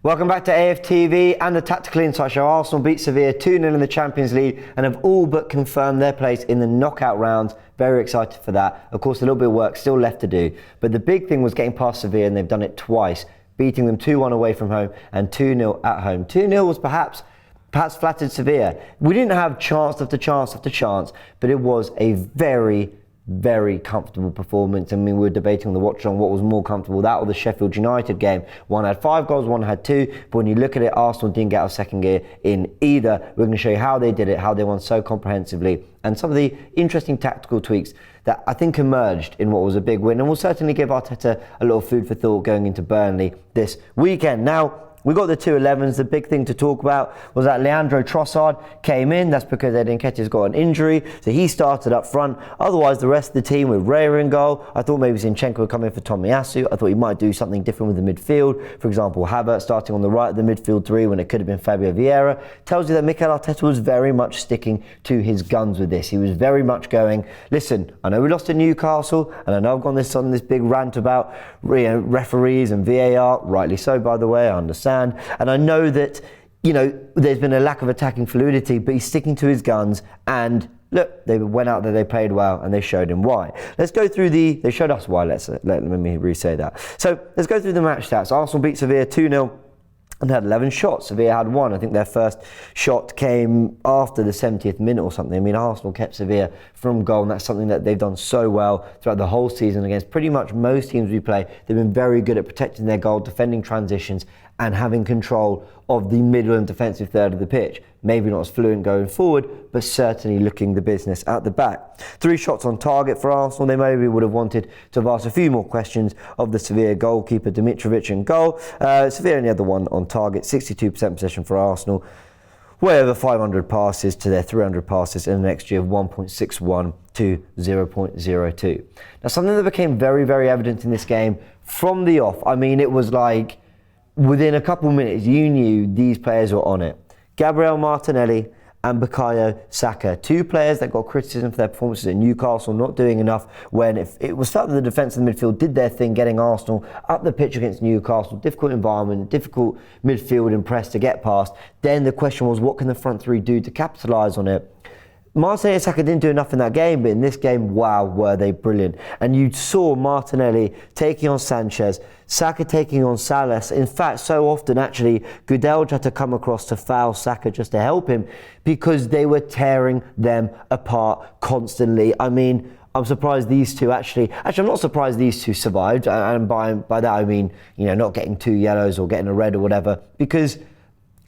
Welcome back to AFTV and the Tactical Insight Show. Arsenal beat Sevilla 2-0 in the Champions League and have all but confirmed their place in the knockout rounds. Very excited for that. Of course, a little bit of work still left to do. But the big thing was getting past Sevilla, and they've done it twice, beating them 2-1 away from home and 2-0 at home. 2-0 was perhaps flattered Sevilla. We didn't have chance after chance after chance, but it was a very comfortable performance. I mean, we were debating on the watch on what was more comfortable, that or the Sheffield United game. One had 5 goals, one had 2, but when you look at it, Arsenal didn't get out of second gear in either. We're going to show you how they did it, how they won so comprehensively, and some of the interesting tactical tweaks that I think emerged in what was a big win, and will certainly give Arteta a little food for thought going into Burnley this weekend. Now, we got the 2-11s. The big thing to talk about was that Leandro Trossard came in. That's because Edin Nketiah's got an injury, so he started up front. Otherwise, the rest of the team with Raya in goal. I thought maybe Zinchenko would come in for Tomiyasu. I thought he might do something different with the midfield. For example, Havertz starting on the right of the midfield 3 when it could have been Fabio Vieira. Tells you that Mikel Arteta was very much sticking to his guns with this. He was very much going, listen, I know we lost to Newcastle, and I know I've gone on this big rant about referees and VAR. Rightly so, by the way, I understand. And I know that, there's been a lack of attacking fluidity, but he's sticking to his guns. And look, they went out there, they played well, and they showed him why. Let's go through they showed us why, let me re-say that. So let's go through the match stats. Arsenal beat Sevilla 2-0. And they had 11 shots. Sevilla had 1. I think their first shot came after the 70th minute or something. I mean, Arsenal kept Sevilla from goal, and that's something that they've done so well throughout the whole season against pretty much most teams we play. They've been very good at protecting their goal, defending transitions, and having control of the middle and defensive third of the pitch. Maybe not as fluent going forward, but certainly looking the business at the back. 3 shots on target for Arsenal. They maybe would have wanted to have asked a few more questions of the Sevilla goalkeeper, Dimitrovic, in goal. Sevilla only had the 1 on target, 62% possession for Arsenal. Way over 500 passes to their 300 passes in an XG of 1.61 to 0.02. Now, something that became very evident in this game from the off, I mean, it was like within a couple of minutes, you knew these players were on it. Gabriel Martinelli and Bukayo Saka, 2 players that got criticism for their performances at Newcastle, not doing enough when it was felt that the defence and the midfield did their thing, getting Arsenal up the pitch against Newcastle. Difficult environment, difficult midfield and press to get past. Then the question was, what can the front 3 do to capitalise on it? Martinelli and Saka didn't do enough in that game, but in this game, wow, were they brilliant. And you saw Martinelli taking on Sanchez, Saka taking on Salas. In fact, so often actually, Gudelj had to come across to foul Saka just to help him because they were tearing them apart constantly. I mean, I'm surprised these two actually, I'm not surprised these two survived. And by that I mean, not getting 2 yellows or getting a red or whatever, because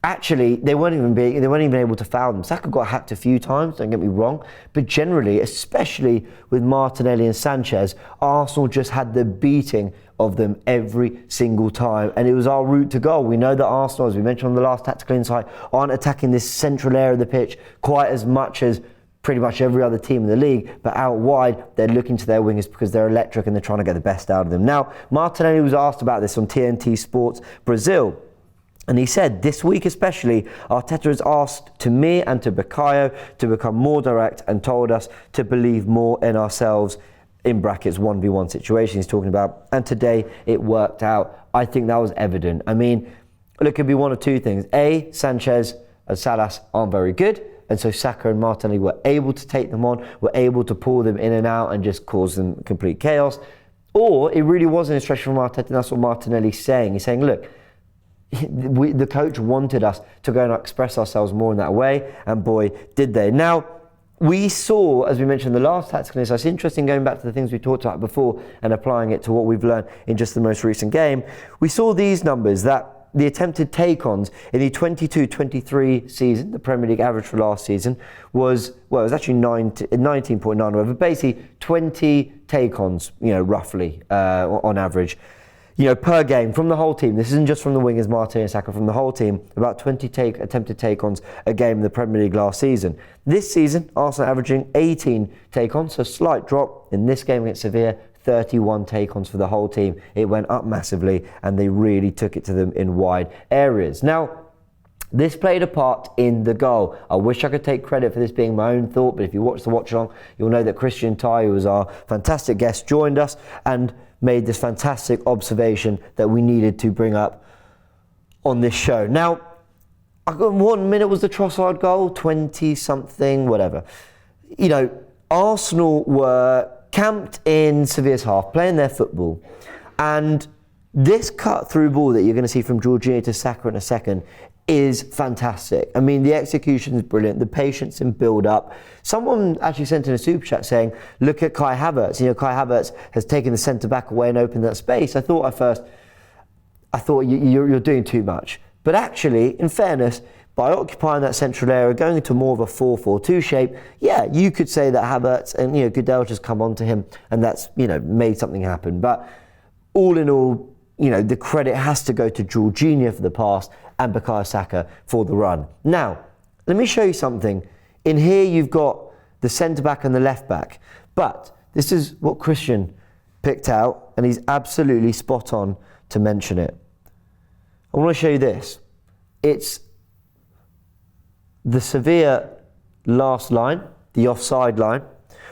actually, they weren't even able to foul them. Saka got hacked a few times, don't get me wrong, but generally, especially with Martinelli and Sanchez, Arsenal just had the beating of them every single time, and it was our route to goal. We know that Arsenal, as we mentioned on the last Tactical Insight, aren't attacking this central area of the pitch quite as much as pretty much every other team in the league, but out wide, they're looking to their wingers because they're electric and they're trying to get the best out of them. Now, Martinelli was asked about this on TNT Sports Brazil. And he said, this week especially, Arteta has asked to me and to Bukayo to become more direct and told us to believe more in ourselves, in brackets 1v1 situation he's talking about. And today it worked out. I think that was evident. I mean, look, it could be one of 2 things. A, Sanchez and Salas aren't very good. And so Saka and Martinelli were able to take them on, were able to pull them in and out and just cause them complete chaos. Or it really was an instruction from Arteta, and that's what Martinelli's saying. He's saying, look, the coach wanted us to go and express ourselves more in that way, and boy, did they. Now, we saw, as we mentioned in the last tactical insight, it's interesting going back to the things we talked about before and applying it to what we've learned in just the most recent game. We saw these numbers, that the attempted take-ons in the 22-23 season, the Premier League average for last season, was actually 19.9, whatever, basically 20 take-ons, roughly, on average. Per game from the whole team. This isn't just from the wingers, Martinelli and Saka, from the whole team. About 20 attempted take-ons a game in the Premier League last season. This season, Arsenal averaging 18 take-ons, so slight drop. In this game against Sevilla, 31 take-ons for the whole team. It went up massively, and they really took it to them in wide areas. Now, this played a part in the goal. I wish I could take credit for this being my own thought, but if you watch the watch-along, you'll know that Christian Tai, who was our fantastic guest, joined us and made this fantastic observation that we needed to bring up on this show. Now, I got 1 minute was the Trossard goal, 20 something, whatever. You know, Arsenal were camped in Sevilla's half, playing their football, and this cut through ball that you're going to see from Jorginho to Saka in a second is fantastic. I mean, the execution is brilliant, the patience and build up. Someone actually sent in a super chat saying, look at Kai Havertz. You know, Kai Havertz has taken the centre back away and opened that space. I thought you're doing too much. But actually, in fairness, by occupying that central area, going into more of a 4-4-2 shape, yeah, you could say that Havertz and, you know, Goodell just come onto him and that's, you know, made something happen. But all in all, you know, the credit has to go to Jorginho for the pass and Bukayo Saka for the run. Now, let me show you something. In here, you've got the centre-back and the left-back. But this is what Christian picked out, and he's absolutely spot on to mention it. I want to show you this. It's the Sevilla last line, the offside line,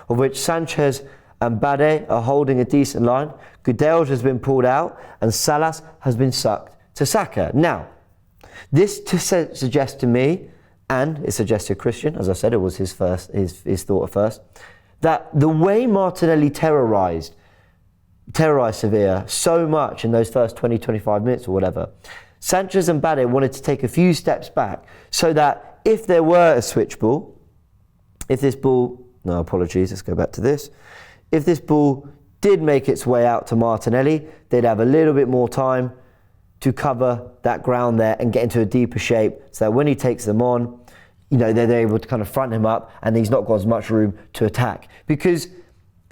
of which Sanchez and Bade are holding a decent line. Goodell has been pulled out, and Salas has been sucked to Saka. Now, this suggests to me, and it suggests to Christian, as I said, it was his thought at first, that the way Martinelli terrorised Sevilla so much in those first 20-25 minutes or whatever, Sanchez and Bade wanted to take a few steps back so that if there were a switch ball, if this ball, no apologies, let's go back to this, if this ball did make its way out to Martinelli, they'd have a little bit more time to cover that ground there and get into a deeper shape so that when he takes them on, you know, they're able to kind of front him up and he's not got as much room to attack. Because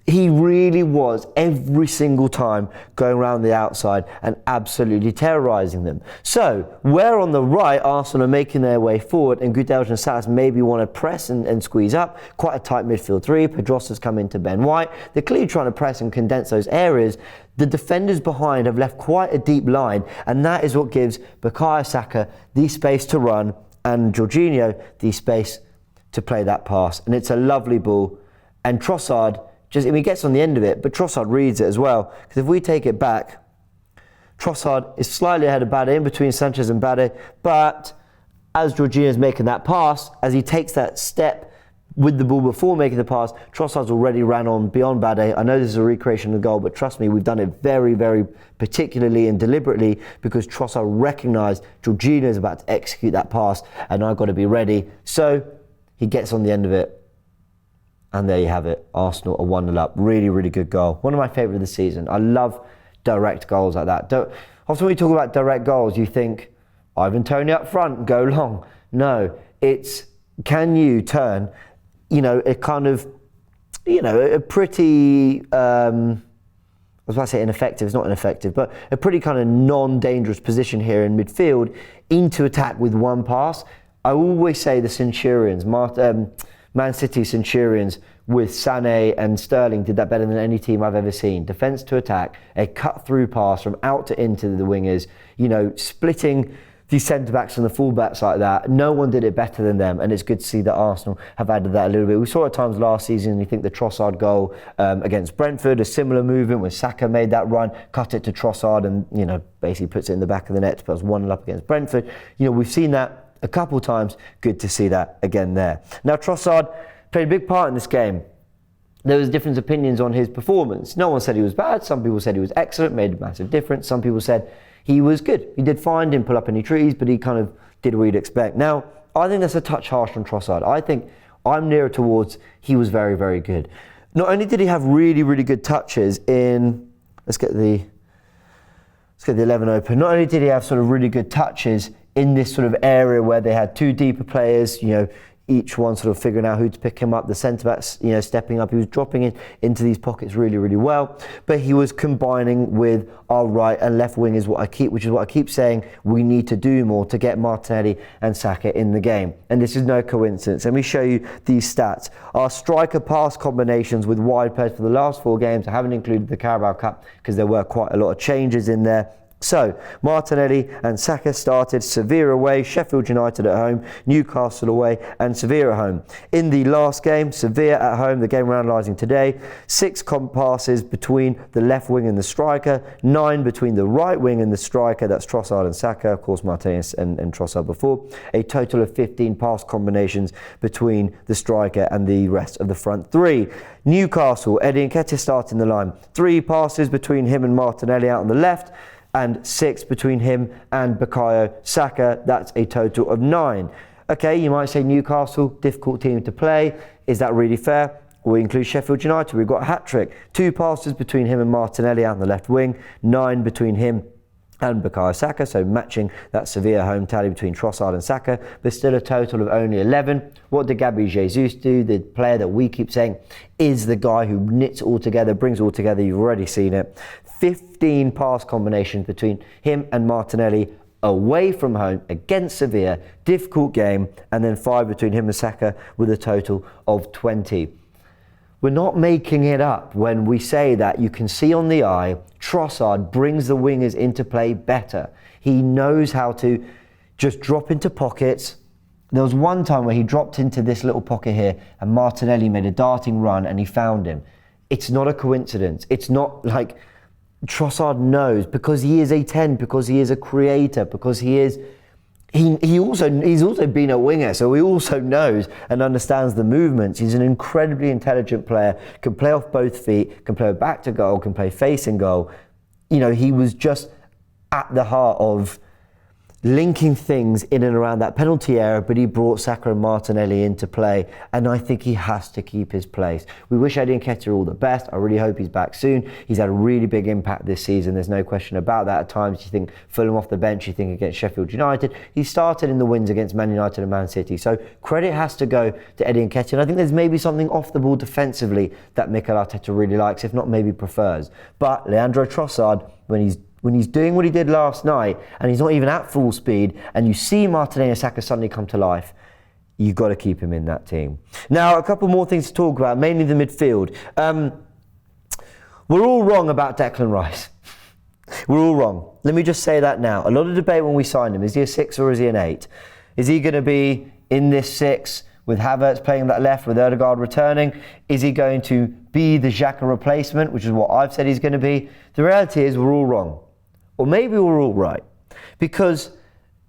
he really was every single time going around the outside and absolutely terrorising them. So, where on the right Arsenal are making their way forward and Goodell and Salas maybe want to press and squeeze up, quite a tight midfield three, Pedrosa's come into Ben White, they're clearly trying to press and condense those areas. The defenders behind have left quite a deep line, and that is what gives Bukayo Saka the space to run and Jorginho the space to play that pass. And it's a lovely ball, and Trossard he gets on the end of it, but Trossard reads it as well. Because if we take it back, Trossard is slightly ahead of Bade, in between Sanchez and Bade, but as Jorginho is making that pass, as he takes that step with the ball before making the pass, Trossard's already ran on beyond Bade. I know this is a recreation of the goal, but trust me, we've done it very, very particularly and deliberately because Trossard recognised Jorginho is about to execute that pass and I've got to be ready. So he gets on the end of it. And there you have it. Arsenal are 1-0 up. Really, really good goal. One of my favourite of the season. I love direct goals like that. Often when we talk about direct goals, you think, Ivan Toney up front, go long. No, it's can you turn, you know, a kind of, you know, a pretty, I was about to say ineffective, it's not ineffective, but a pretty kind of non-dangerous position here in midfield into attack with one pass. I always say the Centurions, Man City Centurions with Sané and Sterling did that better than any team I've ever seen. Defence to attack, a cut-through pass from out to into the wingers, you know, splitting the centre-backs and the full-backs like that. No one did it better than them, and it's good to see that Arsenal have added that a little bit. We saw at times last season, you think the Trossard goal against Brentford, a similar movement where Saka made that run, cut it to Trossard and, you know, basically puts it in the back of the net to put us 1-0 up against Brentford. You know, we've seen that a couple times. Good to see that again there. Now, Trossard played a big part in this game. There was different opinions on his performance. No one said he was bad. Some people said he was excellent, made a massive difference. Some people said he was good. He did fine, didn't pull up any trees, but he kind of did what you'd expect. Now, I think that's a touch harsh on Trossard. I think I'm nearer towards he was very, very good. Not only did he have really, really good touches in, let's get the 11 open. Not only did he have sort of really good touches in this sort of area where they had two deeper players, you know, each one sort of figuring out who to pick him up, the centre-backs, you know, stepping up. He was dropping into these pockets really, really well. But he was combining with our right and left wing which is what I keep saying we need to do more to get Martinelli and Saka in the game. And this is no coincidence. Let me show you these stats. Our striker pass combinations with wide players for the last 4 games, I haven't included the Carabao Cup because there were quite a lot of changes in there. So, Martinelli and Saka started, Sevilla away, Sheffield United at home, Newcastle away and Sevilla at home. In the last game, Sevilla at home, the game we're analysing today, 6 passes between the left wing and the striker, 9 between the right wing and the striker, that's Trossard and Saka, of course Martinelli and Trossard before, a total of 15 pass combinations between the striker and the rest of the front 3. Newcastle, Eddie Nketiah starting the line, 3 passes between him and Martinelli out on the left, and 6 between him and Bukayo Saka. That's a total of 9. Okay, you might say Newcastle, difficult team to play. Is that really fair? We include Sheffield United. We've got a hat-trick. 2 passes between him and Martinelli out on the left wing, 9 between him and Bukayo Saka, so matching that Sevilla home tally between Trossard and Saka, but still a total of only 11. What did Gabriel Jesus do? The player that we keep saying is the guy who knits it all together, brings it all together. You've already seen it. 15 pass combinations between him and Martinelli away from home against Sevilla, difficult game, and then 5 between him and Saka with a total of 20. We're not making it up when we say that. You can see on the eye, Trossard brings the wingers into play better. He knows how to just drop into pockets. There was one time where he dropped into this little pocket here and Martinelli made a darting run and he found him. It's not a coincidence. It's not like Trossard knows, because he is a 10, because he is a creator, because he's also been a winger, so he also knows and understands the movements. He's an incredibly intelligent player, can play off both feet, can play back to goal, can play facing goal. You know, he was just at the heart of linking things in and around that penalty area, but he brought Saka and Martinelli into play, and I think he has to keep his place. We wish Eddie Nketiah all the best. I really hope he's back soon. He's had a really big impact this season, there's no question about that. At times you think Fulham off the bench, you think against Sheffield United. He started in the wins against Man United and Man City, so credit has to go to Eddie Nketiah, and I think there's maybe something off the ball defensively that Mikel Arteta really likes, if not maybe prefers. But Leandro Trossard, when he's doing what he did last night and he's not even at full speed, and you see Martinelli and Saka suddenly come to life, you've got to keep him in that team. Now, a couple more things to talk about, mainly the midfield. We're all wrong about Declan Rice. We're all wrong. Let me just say that now. A lot of debate when we signed him. Is he a 6 or is he an 8? Is he going to be in this 6 with Havertz playing that left, with Ødegaard returning? Is he going to be the Xhaka replacement, which is what I've said he's going to be? The reality is we're all wrong. Or maybe we're all right, because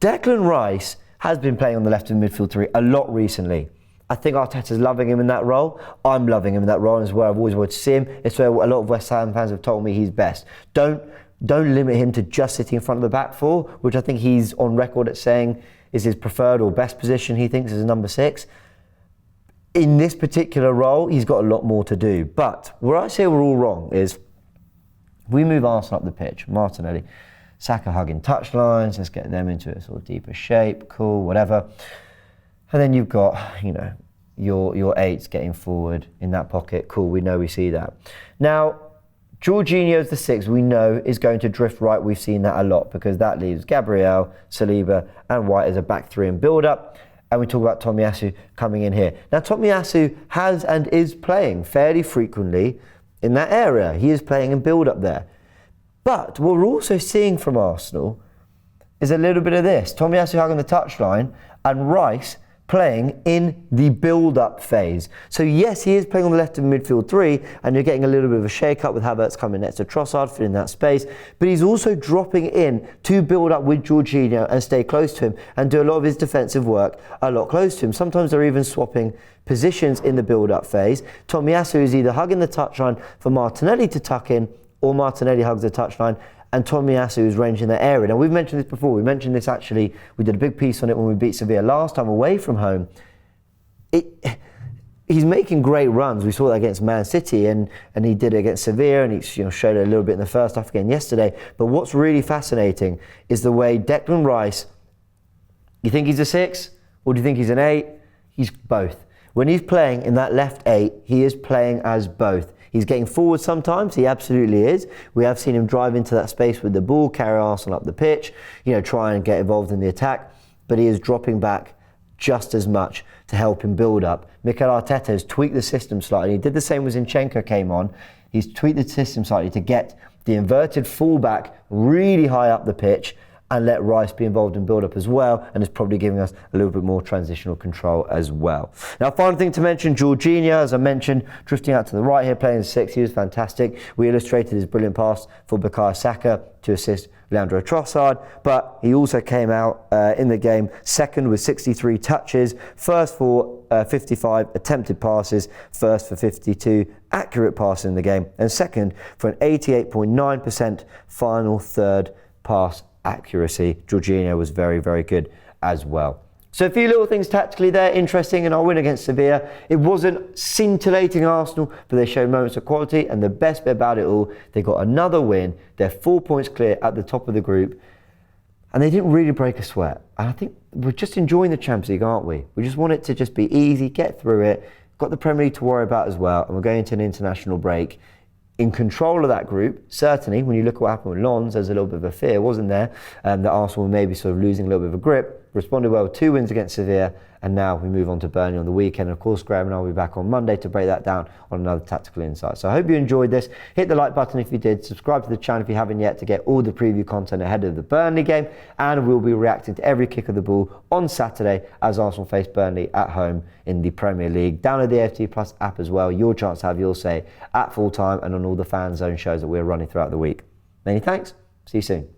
Declan Rice has been playing on the left of the midfield 3 a lot recently. I think Arteta's loving him in that role. I'm loving him in that role, and it's where I've always wanted to see him. It's where a lot of West Ham fans have told me he's best. Don't limit him to just sitting in front of the back 4, which I think he's on record at saying is his preferred or best position, he thinks, is number 6. In this particular role, he's got a lot more to do. But where I say we're all wrong is, we move Arsenal up the pitch, Martinelli, Saka hugging touchlines, let's get them into a sort of deeper shape, cool, whatever. And then you've got, you know, your 8s getting forward in that pocket, cool, we see that. Now, Jorginho's the 6, we know, is going to drift right. We've seen that a lot, because that leaves Gabriel, Saliba and White as a back 3 and build-up. And we talk about Tomiyasu coming in here. Now, Tomiyasu has and is playing fairly frequently in that area. He is playing in build-up there. But what we're also seeing from Arsenal is a little bit of this. Tomiyasu hugging the touchline and Rice playing in the build-up phase. So yes, he is playing on the left of midfield 3, and you're getting a little bit of a shake-up with Havertz coming next to Trossard, filling that space, but he's also dropping in to build up with Jorginho and stay close to him and do a lot of his defensive work a lot close to him. Sometimes they're even swapping positions in the build-up phase. Tomiyasu is either hugging the touchline for Martinelli to tuck in, or Martinelli hugs the touchline and Tomiyasu is ranging that area. Now, we've mentioned this before. We mentioned this actually, we did a big piece on it when we beat Sevilla last time away from home. He's making great runs. We saw that against Man City, and he did it against Sevilla, and he showed it a little bit in the first half again yesterday. But what's really fascinating is the way Declan Rice, you think he's a 6 or do you think he's an 8? He's both. When he's playing in that left 8, he is playing as both. He's getting forward sometimes, he absolutely is. We have seen him drive into that space with the ball, carry Arsenal up the pitch, try and get involved in the attack, but he is dropping back just as much to help him build up. Mikel Arteta has tweaked the system slightly. He did the same when Zinchenko came on. He's tweaked the system slightly to get the inverted fullback really high up the pitch, and let Rice be involved in build-up as well, and it's probably giving us a little bit more transitional control as well. Now, final thing to mention, Jorginho, as I mentioned, drifting out to the right here, playing 6, he was fantastic. We illustrated his brilliant pass for Bukayo Saka to assist Leandro Trossard, but he also came out in the game second with 63 touches, first for 55 attempted passes, first for 52 accurate passes in the game, and second for an 88.9% final third pass accuracy. Jorginho was very, very good as well. So a few little things tactically there, interesting in our win against Sevilla. It wasn't scintillating Arsenal, but they showed moments of quality, and the best bit about it all, they got another win. They're 4 points clear at the top of the group, and they didn't really break a sweat. And I think we're just enjoying the Champions League, aren't we? We just want it to just be easy, get through it. Got the Premier League to worry about as well, and we're going into an international break in control of that group. Certainly, when you look at what happened with Lens, there's a little bit of a fear, wasn't there? That Arsenal were maybe sort of losing a little bit of a grip. Responded well with 2 wins against Sevilla, and now we move on to Burnley on the weekend. Of course, Graham and I will be back on Monday to break that down on another tactical insight. So I hope you enjoyed this. Hit the like button if you did. Subscribe to the channel if you haven't yet to get all the preview content ahead of the Burnley game. And we'll be reacting to every kick of the ball on Saturday as Arsenal face Burnley at home in the Premier League. Download the AFTV Plus app as well. Your chance to have your say at full time and on all the fan zone shows that we're running throughout the week. Many thanks. See you soon.